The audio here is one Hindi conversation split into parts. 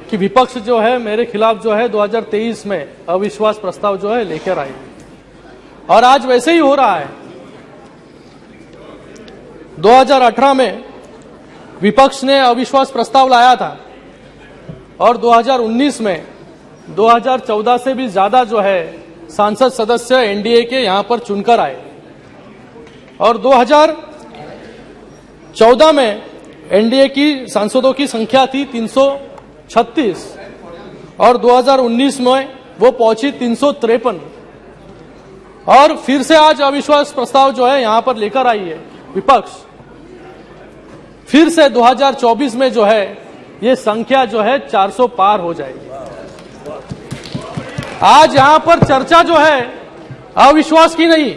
कि विपक्ष जो है मेरे खिलाफ जो है 2023 में अविश्वास प्रस्ताव जो है लेकर आई, और आज वैसे ही हो रहा है। 2018 में विपक्ष ने अविश्वास प्रस्ताव लाया था और 2019 में 2014 से भी ज्यादा जो है सांसद सदस्य एनडीए के यहां पर चुनकर आए, और 2014 में एनडीए की सांसदों की संख्या थी 336 और 2019 में वो पहुंची 353, और फिर से आज अविश्वास प्रस्ताव जो है यहां पर लेकर आई है विपक्ष। फिर से 2024 में जो है ये संख्या जो है 400 पार हो जाएगी। आज यहां पर चर्चा जो है अविश्वास की नहीं,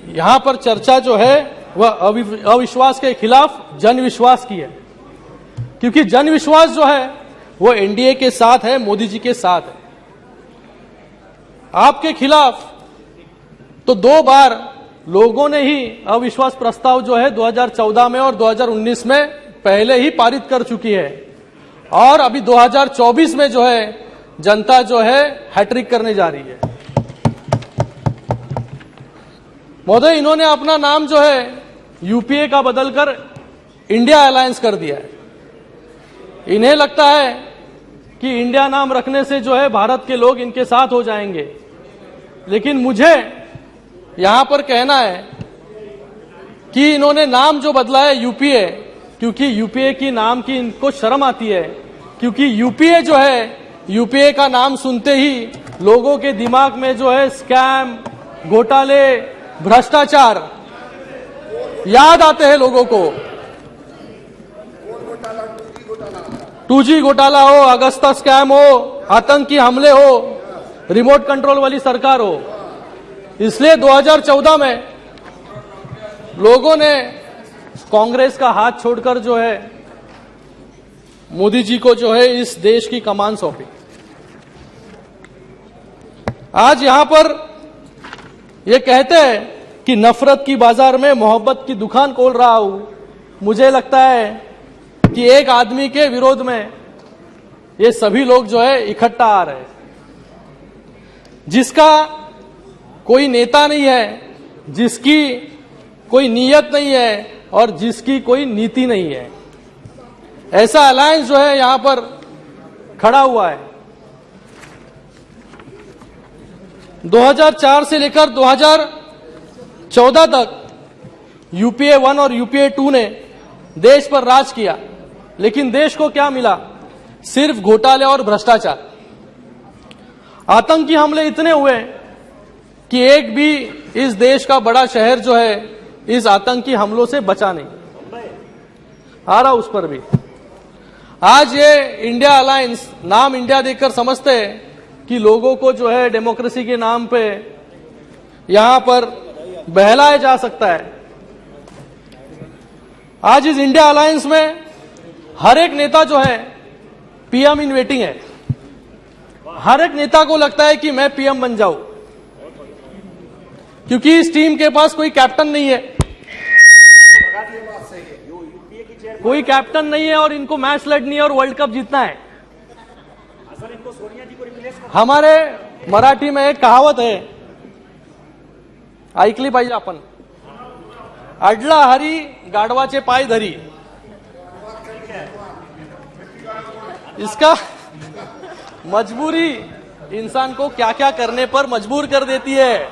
यहां पर चर्चा जो है वह अविश्वास के खिलाफ जनविश्वास की है, क्योंकि जनविश्वास जो है वो एनडीए के साथ है, मोदी जी के साथ है। आपके खिलाफ तो 2 बार लोगों ने ही अविश्वास प्रस्ताव जो है 2014 में और 2019 में पहले ही पारित कर चुकी है, और अभी 2024 में जो है जनता जो है हैट्रिक करने जा रही है। महोदय, इन्होंने अपना नाम जो है यूपीए का बदलकर इंडिया अलायंस कर दिया है। इन्हें लगता है कि इंडिया नाम रखने से जो है भारत के लोग इनके साथ हो जाएंगे, लेकिन मुझे यहां पर कहना है कि इन्होंने नाम जो बदला है यूपीए, क्योंकि यूपीए की नाम की इनको शर्म आती है, क्योंकि यूपीए जो है, यूपीए का नाम सुनते ही लोगों के दिमाग में जो है स्कैम, घोटाले, भ्रष्टाचार याद आते हैं लोगों को। 2G घोटाला हो, अगस्ता स्कैम हो, आतंकी हमले हो, रिमोट कंट्रोल वाली सरकार हो। इसलिए 2014 में लोगों ने कांग्रेस का हाथ छोड़कर जो है मोदी जी को जो है इस देश की कमान सौंपी। आज यहां पर ये कहते हैं कि नफरत की बाजार में मोहब्बत की दुकान खोल रहा हूं। मुझे लगता है कि एक आदमी के विरोध में ये सभी लोग जो है इकट्ठा आ रहे हैं, जिसका कोई नेता नहीं है, जिसकी कोई नीयत नहीं है और जिसकी कोई नीति नहीं है। ऐसा अलायंस जो है यहां पर खड़ा हुआ है। 2004 से लेकर 2014 तक यूपीए 1 और यूपीए 2 ने देश पर राज किया, लेकिन देश को क्या मिला? सिर्फ घोटाले और भ्रष्टाचार। आतंकी हमले इतने हुए कि एक भी इस देश का बड़ा शहर जो है इस आतंकी हमलों से बचा नहीं। आ रहा उस पर भी। आज ये इंडिया अलायंस, नाम इंडिया देकर समझते हैं कि लोगों को जो है डेमोक्रेसी के नाम पे यहां पर बहलाया जा सकता है। आज इस इंडिया अलायंस में हर एक नेता जो है पीएम इन वेटिंग है। हर एक नेता को लगता है कि मैं पीएम बन जाऊं, क्योंकि इस टीम के पास कोई कैप्टन नहीं है। कोई कैप्टन नहीं है और इनको मैच लड़नी है और वर्ल्ड कप जीतना है। हमारे मराठी में एक कहावत है, ऐकली पाहिजे आपण, अडला हरी गाढवाचे पाय धरी। इसका मजबूरी इंसान को क्या क्या करने पर मजबूर कर देती है।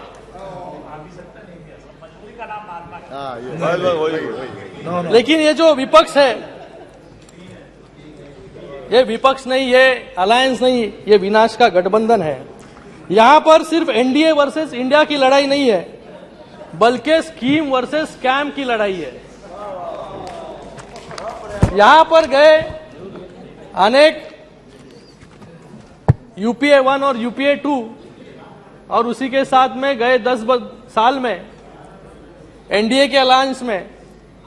लेकिन ये जो विपक्ष है, ये विपक्ष नहीं, ये अलायंस नहीं, ये विनाश का गठबंधन है। यहां पर सिर्फ एनडीए वर्सेस इंडिया की लड़ाई नहीं है, बल्कि स्कीम वर्सेस स्कैम की लड़ाई है। यहां पर गए अनेक यूपीए 1 और यूपीए 2 और उसी के साथ में गए 10 साल में एनडीए के अलायंस में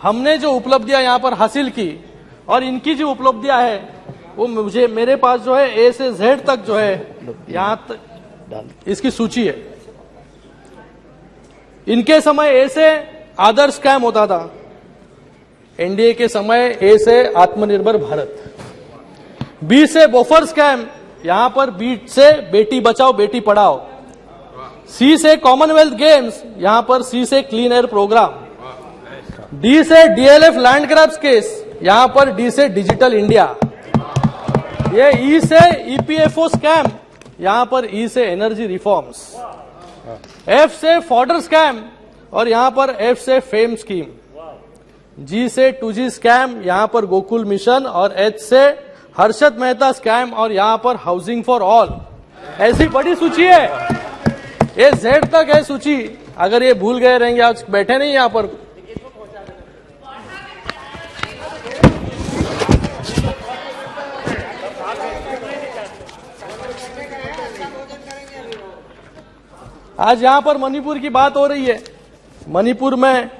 हमने जो उपलब्धियां यहां पर हासिल की, और इनकी जो उपलब्धियां है वो मुझे, मेरे पास जो है ए से जेड तक जो है यहां तक इसकी सूची है। इनके समय ए से आदर्श स्कैम होता था, एनडीए के समय ए से आत्मनिर्भर भारत। बी से बोफर स्कैम, यहां पर बी से बेटी बचाओ बेटी पढ़ाओ। सी से कॉमनवेल्थ गेम्स, यहां पर सी से क्लीन एयर प्रोग्राम। डी से डीएलएफ लैंड ग्रैब्स केस, यहां पर डी से डिजिटल इंडिया। ये ई से ईपीएफओ स्कैम, यहां पर ई से एनर्जी रिफॉर्म्स। एफ से फॉर्डर स्कैम और यहां पर एफ से फेम स्कीम। जी से 2G स्कैम, यहां पर गोकुल मिशन। और एच से हर्षद मेहता स्कैम और यहां पर हाउसिंग फॉर ऑल। ऐसी बड़ी सूची है, ये जेड तक है सूची। अगर ये भूल गए रहेंगे, आज बैठे नहीं यहां पर। आज यहां पर मणिपुर की बात हो रही है। मणिपुर में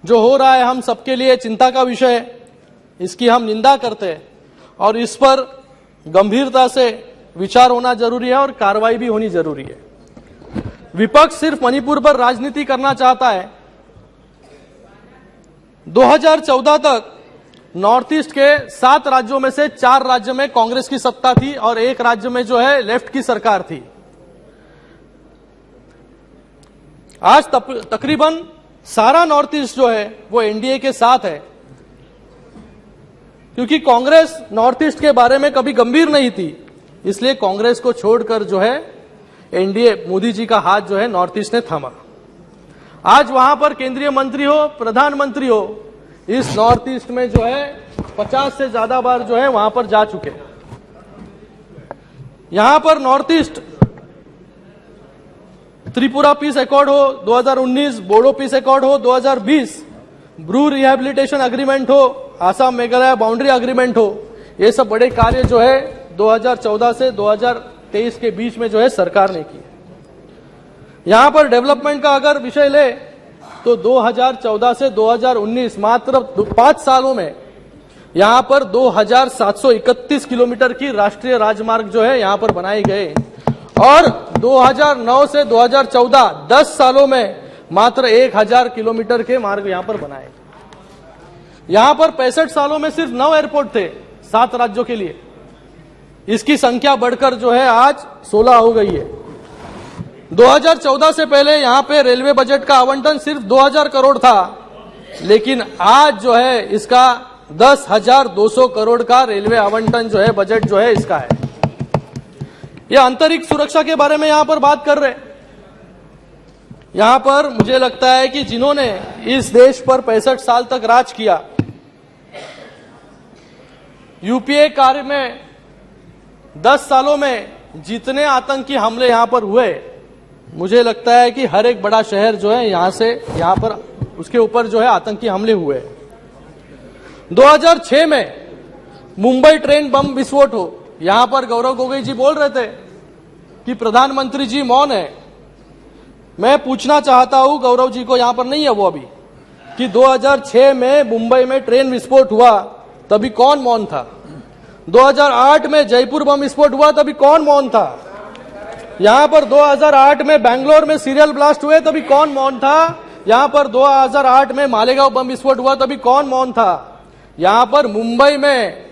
जो हो रहा है हम सबके लिए चिंता का विषय है, इसकी हम निंदा करते हैं और इस पर गंभीरता से विचार होना जरूरी है और कार्रवाई भी होनी जरूरी है। विपक्ष सिर्फ मणिपुर पर राजनीति करना चाहता है। 2014 तक नॉर्थ ईस्ट के 7 राज्यों में से 4 राज्य में कांग्रेस की सत्ता थी और 1 राज्य में जो है लेफ्ट की सरकार थी। आज तकरीबन सारा नॉर्थ ईस्ट जो है वो एनडीए के साथ है, क्योंकि कांग्रेस नॉर्थ ईस्ट के बारे में कभी गंभीर नहीं थी। इसलिए कांग्रेस को छोड़कर जो है एनडीए, मोदी जी का हाथ जो है नॉर्थ ईस्ट ने थामा। आज वहां पर केंद्रीय मंत्री हो, प्रधानमंत्री हो, इस नॉर्थ ईस्ट में जो है 50 से ज्यादा बार जो है वहां पर जा चुके। यहां पर north east Tripura peace accord हो 2019, बोडो पीस अकॉर्ड हो 2020, ब्रू रिहैबिलिटेशन एग्रीमेंट हो, आसाम मेघालय बाउंड्री एग्रीमेंट हो, ये सब बड़े कार्य जो है 2014 से 2023 के बीच में जो है सरकार ने किए। यहां पर डेवलपमेंट का अगर विषय ले तो 2014 से 2019 मात्र 5 सालों में यहां पर 2731 किलोमीटर की राष्ट्रीय राजमार्ग जो है यहां पर बनाए गए और 2009 से 2014 10 सालों में मात्र 1000 किलोमीटर के मार्ग यहां पर बनाए। यहां पर 65 सालों में सिर्फ 9 एयरपोर्ट थे 7 राज्यों के लिए। इसकी संख्या बढ़कर जो है आज 16 हो गई है। 2014 से पहले यहां पे रेलवे बजट का आवंटन सिर्फ 2000 करोड़ था, लेकिन आज जो है इसका 10,200 करोड़ का रेलवे आवंटन जो है बजट जो है इसका है। ये अंतरिक्ष सुरक्षा के बारे में यहां पर बात कर रहे। यहां पर मुझे लगता है कि जिन्होंने इस देश पर 65 साल तक राज किया, यूपीए कार्य में 10 सालों में जितने आतंकी हमले यहां पर हुए, मुझे लगता है कि हर एक बड़ा शहर जो है यहां पर उसके ऊपर जो है आतंकी हमले हुए। 2006 में मुंबई ट्रेन बम विस्फोट हो, यहां पर गौरव गोगोई जी बोल रहे थे कि प्रधानमंत्री जी मौन है। मैं पूछना चाहता हूं, गौरव जी को यहां पर नहीं है वो अभी, कि 2006 में मुंबई में ट्रेन विस्फोट हुआ तभी कौन मौन था? 2008 में जयपुर बम विस्फोट हुआ तभी कौन मौन था? यहां पर 2008 में बेंगलोर में सीरियल ब्लास्ट हुए तभी कौन मौन था? यहां पर 2008 में मालेगांव बम विस्फोट हुआ तभी कौन मौन था? यहां पर मुंबई में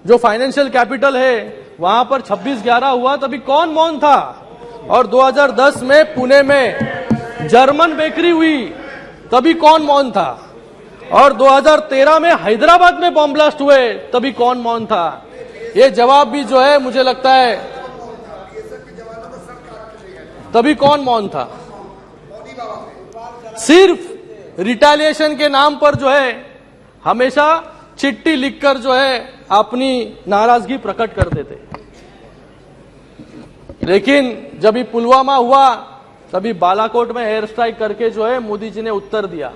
जो फाइनेंशियल कैपिटल है वहां पर 26/11 हुआ तभी कौन मौन था? और 2010 में पुणे में जर्मन बेकरी हुई तभी कौन मौन था? और 2013 में हैदराबाद में बम ब्लास्ट हुए तभी कौन मौन था? ये जवाब भी जो है मुझे लगता है तभी कौन मौन था? सिर्फ रिटेलिएशन के नाम पर जो है हमेशा चिट्ठी लिखकर जो है अपनी नाराजगी प्रकट कर देते। लेकिन जब भी पुलवामा हुआ तभी बालाकोट में एयर स्ट्राइक करके जो है मोदी जी ने उत्तर दिया।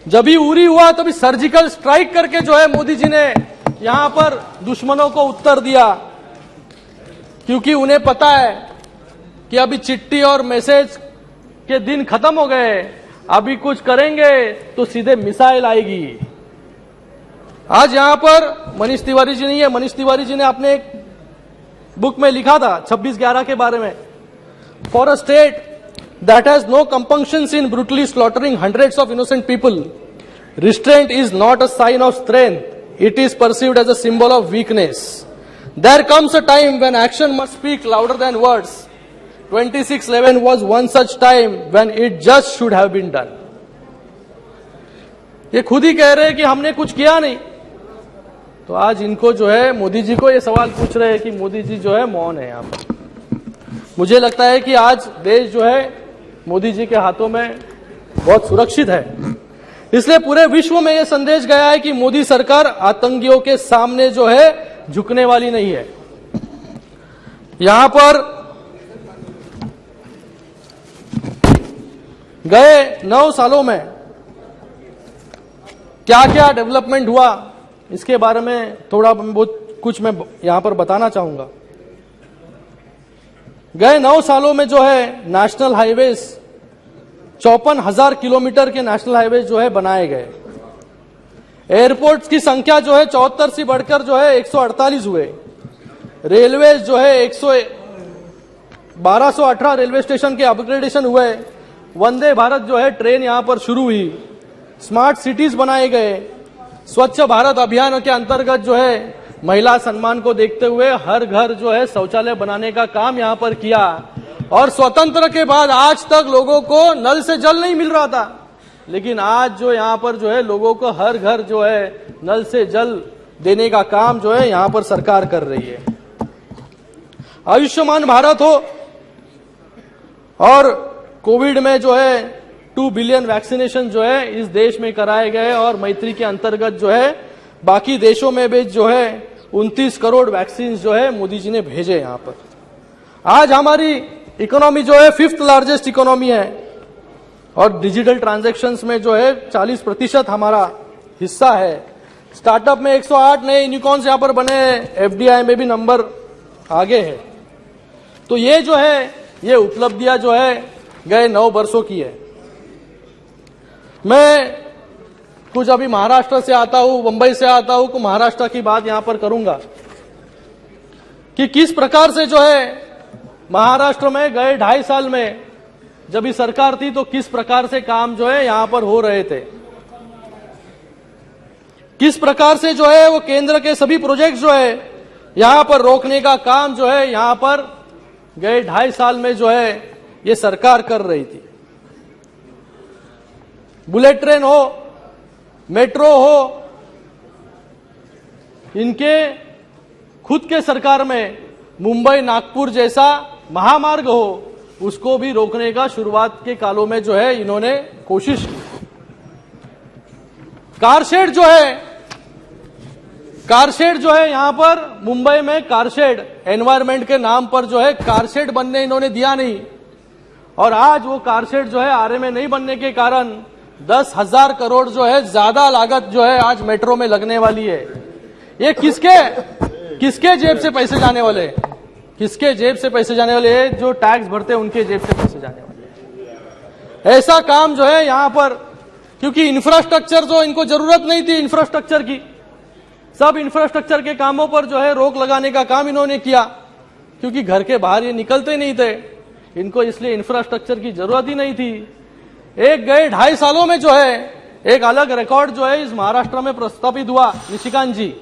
जब भी उरी हुआ तभी सर्जिकल स्ट्राइक करके जो है मोदी जी ने यहां पर दुश्मनों को उत्तर दिया, क्योंकि उन्हें पता है कि अभी चिट्ठी और मैसेज के दिन खत्म हो गए, अभी कुछ करेंगे तो सीधे मिसाइल आएगी। आज यहां पर मनीष तिवारी जी नहीं है। मनीष तिवारी जी ने अपने एक बुक में लिखा था 26/11 के बारे में, for a state that has no compunctions in brutally slaughtering hundreds of innocent people, restraint is not a sign of strength, it is perceived as a symbol of weakness. There comes a time when action must speak louder than words. 26/11 was one such time when it just should have been done. ये खुद ही कह रहे हैं कि हमने कुछ किया नहीं, तो आज इनको जो है मोदी जी को ये सवाल पूछ रहे हैं कि मोदी जी जो है मौन है। यहाँ पर मुझे लगता है कि आज देश जो है मोदी जी के हाथों में बहुत सुरक्षित है। इसलिए पूरे विश्व में यह संदेश गया है कि मोदी सरकार आतंकियों के सामने जो है झुकने वाली नहीं है। यहां पर गए 9 सालों में क्या क्या डेवलपमेंट हुआ, इसके बारे में थोड़ा बहुत कुछ मैं यहां पर बताना चाहूंगा। गए 9 सालों में जो है नेशनल हाईवेज 54,000 किलोमीटर के नेशनल हाईवे जो है बनाए गए। एयरपोर्ट्स की संख्या जो है 74 से बढ़कर जो है 148 हुए। रेलवेज जो है 1218 रेलवे स्टेशन के अपग्रेडेशन हुए। वंदे भारत जो है ट्रेन यहां पर शुरू हुई। स्मार्ट सिटीज बनाए गए। स्वच्छ भारत अभियान के अंतर्गत जो है महिला सम्मान को देखते हुए हर घर जो है शौचालय बनाने का काम यहां पर किया। और स्वतंत्र के बाद आज तक लोगों को नल से जल नहीं मिल रहा था, लेकिन आज जो यहां पर जो है लोगों को हर घर जो है नल से जल देने का काम जो है यहां पर सरकार कर रही है। आयुष्मान भारत हो और कोविड में जो है 2 बिलियन वैक्सीनेशन जो है इस देश में कराए गए और मैत्री के अंतर्गत जो है बाकी देशों में भी जो है 29 करोड़ वैक्सीन जो है मोदी जी ने भेजे यहां पर। आज हमारी इकोनॉमी जो है 5th लार्जेस्ट इकोनॉमी है और डिजिटल ट्रांजैक्शंस में जो है 40% हमारा हिस्सा है। स्टार्टअप में 108 नए यूनिकॉर्न्स यहां पर बने हैं। एफडीआई में भी नंबर आगे है। तो ये जो है ये उपलब्धियां जो है गए 9 वर्षों की है। मैं कुछ अभी महाराष्ट्र से आता हूं, मुंबई से आता हूं, तो महाराष्ट्र की बात यहां पर करूंगा कि किस प्रकार से जो है महाराष्ट्र में गए 2.5 साल में जब ये सरकार थी तो किस प्रकार से काम जो है यहां पर हो रहे थे, किस प्रकार से जो है वो केंद्र के सभी प्रोजेक्ट जो है यहां पर रोकने का काम जो है यहां पर गए 2.5 साल में जो है ये सरकार कर रही थी। बुलेट ट्रेन हो, मेट्रो हो, इनके खुद के सरकार में मुंबई नागपुर जैसा महामार्ग हो उसको भी रोकने का शुरुआत के कालों में जो है इन्होंने कोशिश की। कारशेड जो है यहां पर मुंबई में कारशेड एनवायरमेंट के नाम पर जो है कारशेड बनने इन्होंने दिया नहीं और आज वो कारशेड जो है आरए में नहीं बनने के कारण 10,000 करोड़ जो है ज्यादा लागत जो है आज मेट्रो में लगने वाली है। ये किसके जेब से पैसे जाने वाले हैं? किसके जेब से पैसे जाने वाले हैं? जो टैक्स भरते हैं उनके जेब से पैसे जाने वाले हैं। ऐसा काम जो है यहां पर, क्योंकि इंफ्रास्ट्रक्चर जो इनको जरूरत नहीं थी इंफ्रास्ट्रक्चर की, सब इंफ्रास्ट्रक्चर के कामों पर जो है रोक लगाने का काम इन्होंने किया क्योंकि घर के बाहर ये निकलते नहीं थे, इनको इसलिए इंफ्रास्ट्रक्चर की जरूरत ही नहीं थी। एक गए 2.5 सालों में जो है एक अलग रिकॉर्ड जो है इस महाराष्ट्र में प्रस्तापित हुआ। निशिकांत जी,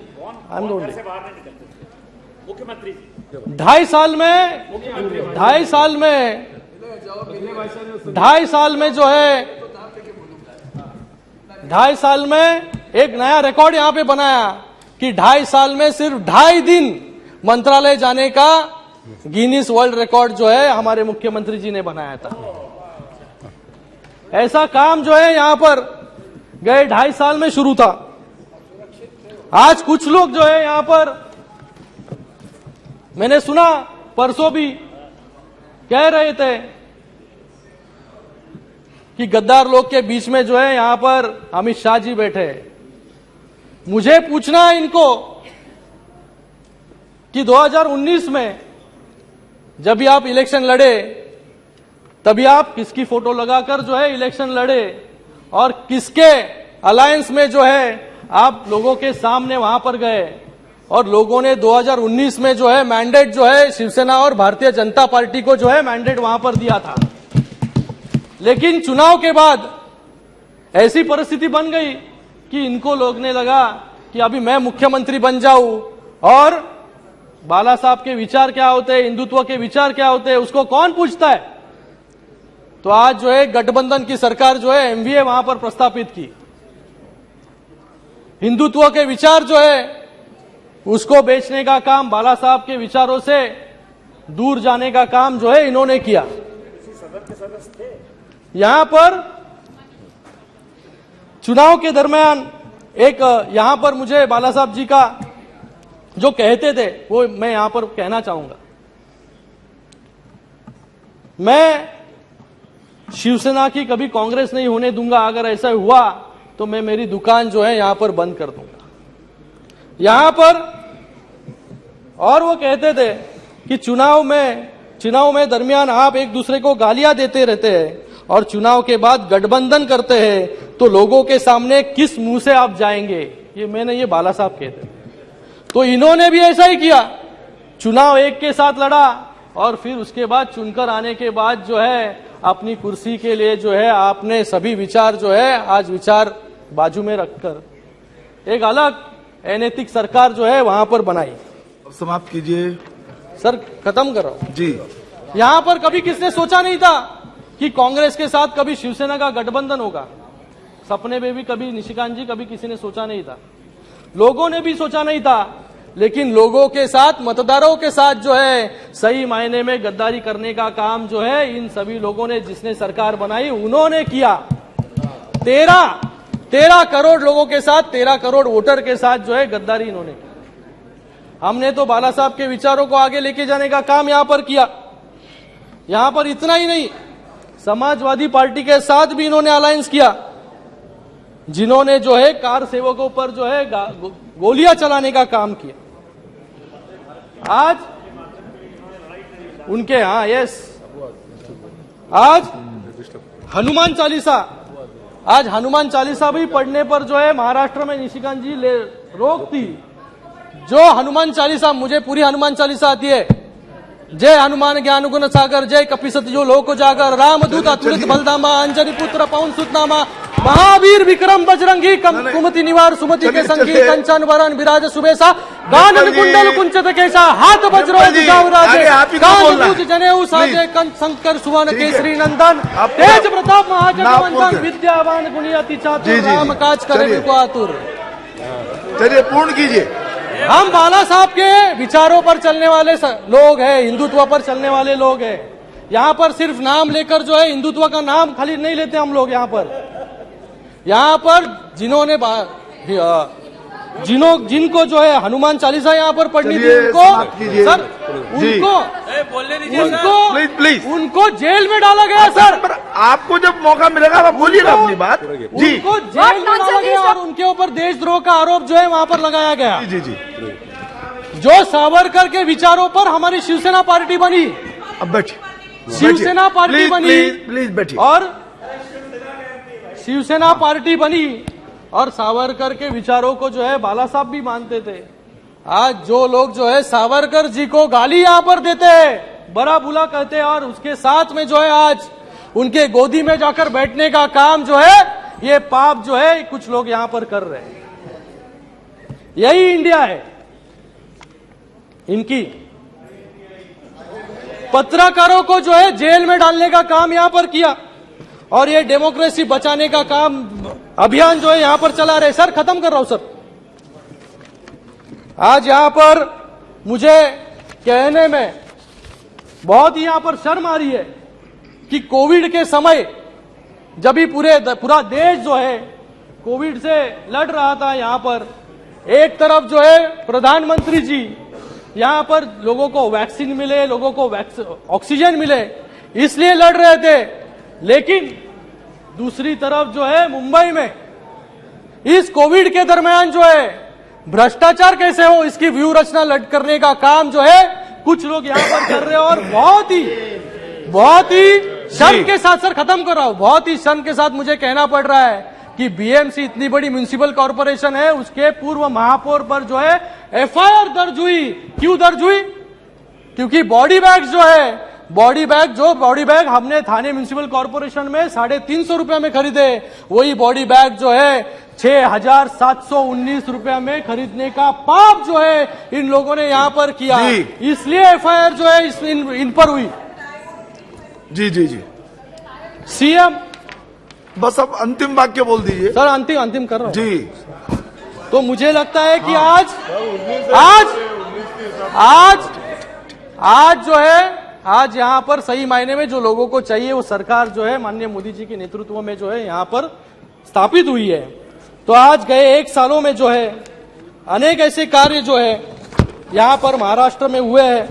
मुख्यमंत्री 2.5 साल में जो है 2.5 साल में एक नया रिकॉर्ड यहां पे बनाया कि 2.5 साल में सिर्फ 2.5 दिन मंत्रालय जाने का गिनीज वर्ल्ड रिकॉर्ड जो है हमारे मुख्यमंत्री जी ने बनाया था। ऐसा काम जो है यहां पर गए 2.5 साल में शुरू था। आज कुछ लोग जो है यहां पर, मैंने सुना परसों भी कह रहे थे कि गद्दार लोग के बीच में जो है यहां पर अमित शाह जी बैठे। मुझे पूछना है इनको कि 2019 में जब भी आप इलेक्शन लड़े तभी आप किसकी फोटो लगाकर जो है इलेक्शन लड़े और किसके अलायंस में जो है आप लोगों के सामने वहां पर गए और लोगों ने 2019 में जो है मैंडेट जो है शिवसेना और भारतीय जनता पार्टी को जो है मैंडेट वहां पर दिया था। लेकिन चुनाव के बाद ऐसी परिस्थिति बन गई कि इनको लगने लगा कि अभी मैं मुख्यमंत्री बन जाऊं और बाला साहब के विचार क्या होते हैं, हिंदुत्व के विचार क्या होते हैं, उसको कौन पूछता है। तो आज जो है गठबंधन की सरकार जो है एमवीए वहां पर प्रस्तापित की। हिंदुत्व के विचार जो है उसको बेचने का काम, बाला साहब के विचारों से दूर जाने का काम जो है इन्होंने किया। यहां पर चुनाव के दरमियान एक यहां पर मुझे बाला साहब जी का जो कहते थे वो मैं यहां पर कहना चाहूंगा। मैं शिवसेना की कभी कांग्रेस नहीं होने दूंगा, अगर ऐसा हुआ तो मैं मेरी दुकान जो है यहां पर बंद कर दूंगा। यहां पर और वो कहते थे कि चुनाव में दरमियान आप एक दूसरे को गालियां देते रहते हैं और चुनाव के बाद गठबंधन करते हैं तो लोगों के सामने किस मुंह से आप जाएंगे। ये बाला साहब कहते थे। तो इन्होंने भी ऐसा ही किया, चुनाव एक के साथ लड़ा और फिर उसके बाद चुनकर आने के बाद जो है अपनी कुर्सी के लिए जो है आपने सभी विचार जो है आज विचार बाजू में रखकर एक अलग अनैतिक सरकार जो है वहां पर बनाई। समाप्त कीजिए सर, खत्म कर रहा हूं जी। यहां पर कभी किसने सोचा नहीं था कि कांग्रेस के साथ कभी शिवसेना का गठबंधन होगा। सपने में भी कभी निशिकांत जी कभी किसी ने सोचा नहीं था, लोगों ने भी सोचा नहीं था। लेकिन लोगों के साथ, मतदारों के साथ जो है सही मायने में गद्दारी करने का काम जो है इन सभी लोगों ने, जिसने सरकार बनाई उन्होंने किया। 13 करोड़ लोगों के साथ, 13 करोड़ वोटर के साथ जो है गद्दारी इन्होंने की। हमने तो बाला साहब के विचारों को आगे लेके जाने का काम यहां पर किया। यहां पर इतना ही नहीं, समाजवादी पार्टी के साथ भी इन्होंने अलायंस किया, जिन्होंने जो है कार सेवकों पर जो है गोलियां चलाने का काम किया। आज उनके आज हनुमान चालीसा भी पढ़ने पर जो है महाराष्ट्र में निशिकांत जी रोक थी। जो हनुमान चालीसा, मुझे पूरी हनुमान चालीसा आती है। जय हनुमान ज्ञान गुण सागर, जय कपिसति जो लोक जागर, रामदूत अतुलित बलधामा, अंजनी पुत्र पवन सुतनामा, महावीर विक्रम बजरंगी, कुमति निवार सुमति के संगी, कंचन वरण विराज सुबेसा, कानन कुंडल कुंचित केसा, हाथ वज्रो राजे, कान पूज जनेऊ साजे, कंठ शंकर सुवन केसरी नंदन, तेज प्रताप महाजगवंदन, विद्यावान गुणी अति चातुर, राम काज करे बिल्कुल आतुर। चलिए पूर्ण कीजिए। हम बाला साहब के विचारों पर चलने वाले लोग हैं, हिंदुत्व पर चलने वाले लोग हैं। यहाँ पर सिर्फ नाम लेकर जो है हिंदुत्व का नाम खाली नहीं लेते हम लोग। यहाँ पर जिनको जो है हनुमान चालीसा यहाँ पर पढ़नी थी उनको जेल में डाला गया। सर, आपको जब मौका मिलेगा आप बोलिएगा अपनी बात जी। उनको जेल में डाला गया और उनके ऊपर देशद्रोह का आरोप जो है वहां पर लगाया गया। जी जी। जो सावरकर के विचारों पर हमारी शिवसेना पार्टी बनी, अब बैठिए, शिवसेना पार्टी बनी, प्लीज बैठिए। और शिवसेना पार्टी बनी और सावरकर के विचारों को जो है बाला साहब भी मानते थे। आज जो लोग जो है सावरकर जी को गाली यहां पर देते हैं, बड़ा बुला कहते हैं और उसके साथ में जो है आज उनके गोदी में जाकर बैठने का काम जो है, ये पाप जो है कुछ लोग यहां पर कर रहे हैं। यही इंडिया है इनकी। पत्रकारों को जो है जेल में डालने का काम यहां पर किया और ये डेमोक्रेसी बचाने का काम अभियान जो है यहां पर चला रहे। सर, खत्म कर रहा हूं सर। आज यहां पर मुझे कहने में बहुत ही यहां पर शर्म आ रही है कि कोविड के समय जब भी पूरा देश जो है कोविड से लड़ रहा था, यहां पर एक तरफ जो है प्रधानमंत्री जी यहां पर लोगों को वैक्सीन मिले, लोगों को ऑक्सीजन मिले, इसलिए लड़ रहे थे। लेकिन दूसरी तरफ जो है मुंबई में इस कोविड के दरमियान जो है भ्रष्टाचार कैसे हो इसकी व्यू रचना लट करने का काम जो है कुछ लोग यहां पर कर रहे हैं। और बहुत ही शर्म के साथ, सर खत्म कर रहा हूं, बहुत ही शर्म के साथ मुझे कहना पड़ रहा है कि बीएमसी इतनी बड़ी म्युनिसिपल कॉर्पोरेशन है, उसके पूर्व महापौर पर जो है एफआईआर दर्ज हुई। क्यों दर्ज हुई? क्योंकि बॉडी बैग्स जो है बॉडी बैग हमने थाने म्युनिसिपल कॉर्पोरेशन में 350 रुपए में खरीदे, वही बॉडी बैग जो है 6,719 रुपए में खरीदने का पाप जो है इन लोगों ने यहां पर किया, जी। इसलिए एफआईआर जो है इन पर हुई। जी जी जी, सीएम, बस अब अंतिम वाक्य बोल दीजिए। सर अंतिम कर रहा हूं। जी, तो मुझे लगता है कि आज जो है, आज यहां पर सही मायने में जो लोगों को चाहिए वो सरकार जो है माननीय मोदी जी के नेतृत्व में जो है यहां पर स्थापित हुई है। तो आज गए 1 सालों में जो है अनेक ऐसे कार्य जो है यहां पर महाराष्ट्र में हुए हैं।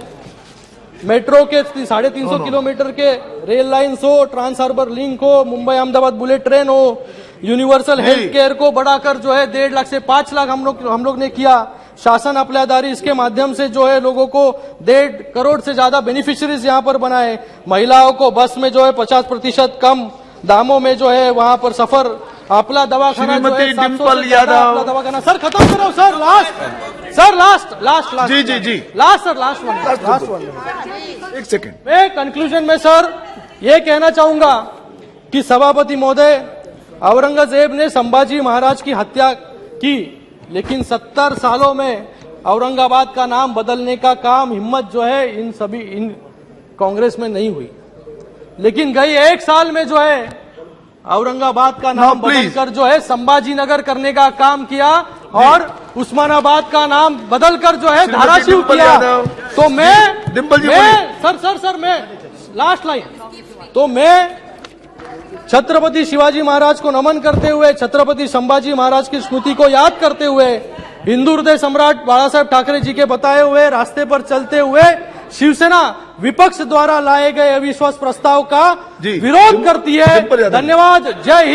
मेट्रो के 350 किलोमीटर के रेल लाइन्स हो, ट्रांस हार्बर लिंक हो, मुंबई अहमदाबाद बुलेट ट्रेन हो, यूनिवर्सल हेल्थ केयर को बढ़ाकर जो है 1.5 लाख से 5 लाख हम लोग ने किया। शासन अपलादारी, इसके माध्यम से जो है लोगों को 1.5 करोड़ से ज्यादा बेनिफिशियरीज यहां पर बनाए। महिलाओं को बस में जो है 50% कम दामों में जो है वहां पर सफर। अपना दवाखाना जो है श्रीमती 700 डिम्पल से ज्यादा यादव। अपना दवाखाना। सर खत्म करो सर, लास्ट जी जी जी, लास्ट वन। एक सेकेंड। मैं कंक्लूजन में सर ये कहना चाहूंगा कि सभापति महोदय, औरंगजेब ने संभाजी महाराज की हत्या की, लेकिन 70 सालों में औरंगाबाद का नाम बदलने का काम हिम्मत जो है इन कांग्रेस में नहीं हुई। लेकिन गई 1 साल में जो है औरंगाबाद का नाम बदलकर जो है संभाजी नगर करने का काम किया और उस्मानाबाद का नाम बदलकर जो है धाराशिव किया। तो मैं लास्ट लाइन, तो मैं छत्रपति शिवाजी महाराज को नमन करते हुए, छत्रपति संभाजी महाराज की स्मृति को याद करते हुए, हिंदू हृदय सम्राट बाला साहेब ठाकरे जी के बताए हुए रास्ते पर चलते हुए शिवसेना विपक्ष द्वारा लाए गए अविश्वास प्रस्ताव का विरोध करती है। धन्यवाद। जय हिंद।